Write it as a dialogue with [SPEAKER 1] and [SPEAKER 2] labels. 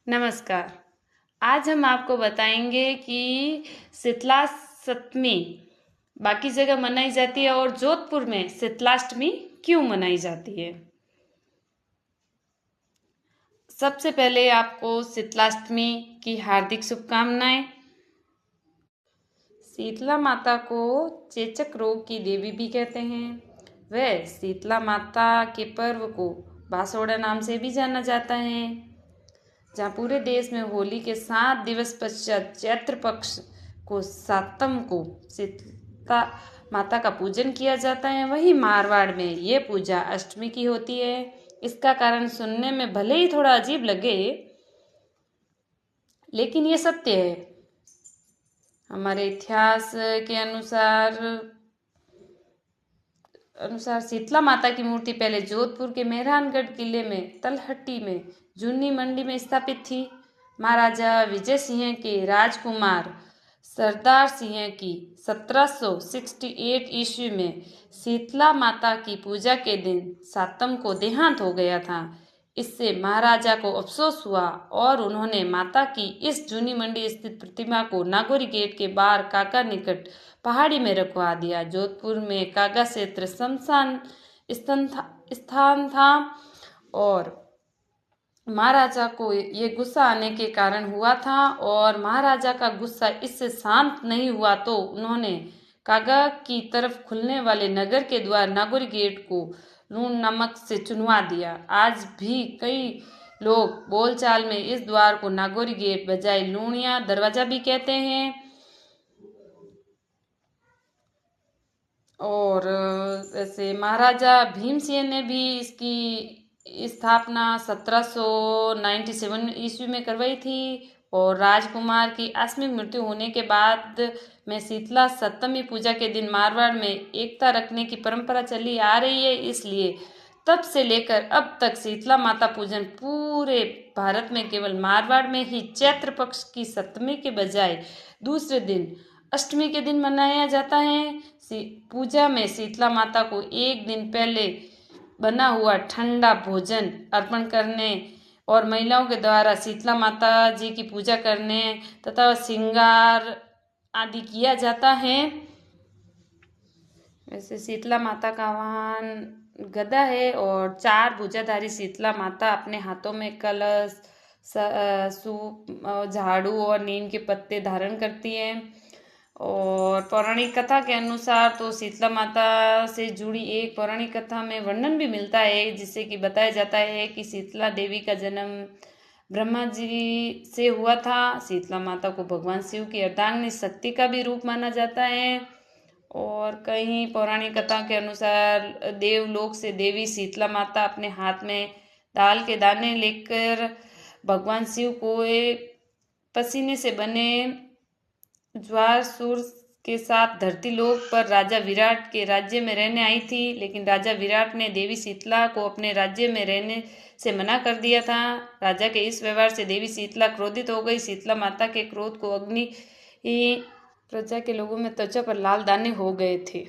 [SPEAKER 1] नमस्कार। आज हम आपको बताएंगे कि शीतला सप्तमी बाकी जगह मनाई जाती है और जोधपुर में शीतलाष्टमी क्यों मनाई जाती है। सबसे पहले आपको शीतलाष्टमी की हार्दिक शुभकामनाएं। शीतला माता को चेचक रोग की देवी भी कहते हैं। वह शीतला माता के पर्व को बासोड़ा नाम से भी जाना जाता है, जहाँ पूरे देश में होली के 7 दिवस पश्चात चैत्र पक्ष को सातम को शीतला माता का पूजन किया जाता है। वहीं मारवाड़ में ये पूजा अष्टमी की होती है। इसका कारण सुनने में भले ही थोड़ा अजीब लगे, लेकिन ये सत्य है। हमारे इतिहास के अनुसार शीतला माता की मूर्ति पहले जोधपुर के मेहरानगढ़ किले में तलहट्टी में जूनी मंडी में स्थापित थी। महाराजा विजय सिंह के राजकुमार सरदार सिंह की 1768 ईस्वी में शीतला माता की पूजा के दिन सातम को देहांत हो गया था। इससे महाराजा को अफसोस हुआ और उन्होंने माता की इस जूनी मंडी स्थित प्रतिमा को नागौरी गेट के बाहर काका निकट पहाड़ी में रखवा दिया। जोधपुर में कागा क्षेत्र शमशान स्थान था और महाराजा को ये गुस्सा आने के कारण हुआ था और महाराजा का गुस्सा इससे शांत नहीं हुआ तो उन्होंने कागा की तरफ खुलने वाले नगर के द्वार नागौरी गेट को लूण नमक से चुनवा दिया। आज भी कई लोग बोलचाल में इस द्वार को नागौरी गेट बजाय लूणिया दरवाजा भी कहते हैं। और ऐसे महाराजा भीमसेन ने भी इसकी स्थापना 1797 ईस्वी में करवाई थी और राजकुमार की आकस्मिक मृत्यु होने के बाद में शीतला सप्तमी पूजा के दिन मारवाड़ में एकता रखने की परंपरा चली आ रही है। इसलिए तब से लेकर अब तक शीतला माता पूजन पूरे भारत में केवल मारवाड़ में ही चैत्र पक्ष की सप्तमी के बजाय दूसरे दिन अष्टमी के दिन मनाया जाता है। पूजा में शीतला माता को एक दिन पहले बना हुआ ठंडा भोजन अर्पण करने और महिलाओं के द्वारा शीतला माता जी की पूजा करने तथा श्रृंगार आदि किया जाता है। वैसे शीतला माता का वाहन गदा है और 4 भुजाधारी शीतला माता अपने हाथों में कलश, सूप, झाड़ू और नीम के पत्ते धारण करती हैं। और पौराणिक कथा के अनुसार तो शीतला माता से जुड़ी एक पौराणिक कथा में वर्णन भी मिलता है, जिससे कि बताया जाता है कि शीतला देवी का जन्म ब्रह्मा जी से हुआ था। शीतला माता को भगवान शिव की अर्धांगिनी शक्ति का भी रूप माना जाता है। और कई पौराणिक कथा के अनुसार देवलोक से देवी शीतला माता अपने हाथ में दाल के दाने लेकर भगवान शिव को पसीने से बने ज्वार सूर के साथ धरती लोक पर राजा विराट के राज्य में रहने आई थी, लेकिन राजा विराट ने देवी शीतला को अपने राज्य में रहने से मना कर दिया था। राजा के इस व्यवहार से देवी शीतला क्रोधित हो गई। शीतला माता के क्रोध को अग्नि प्रजा के लोगों में त्वचा पर लाल दाने हो गए थे।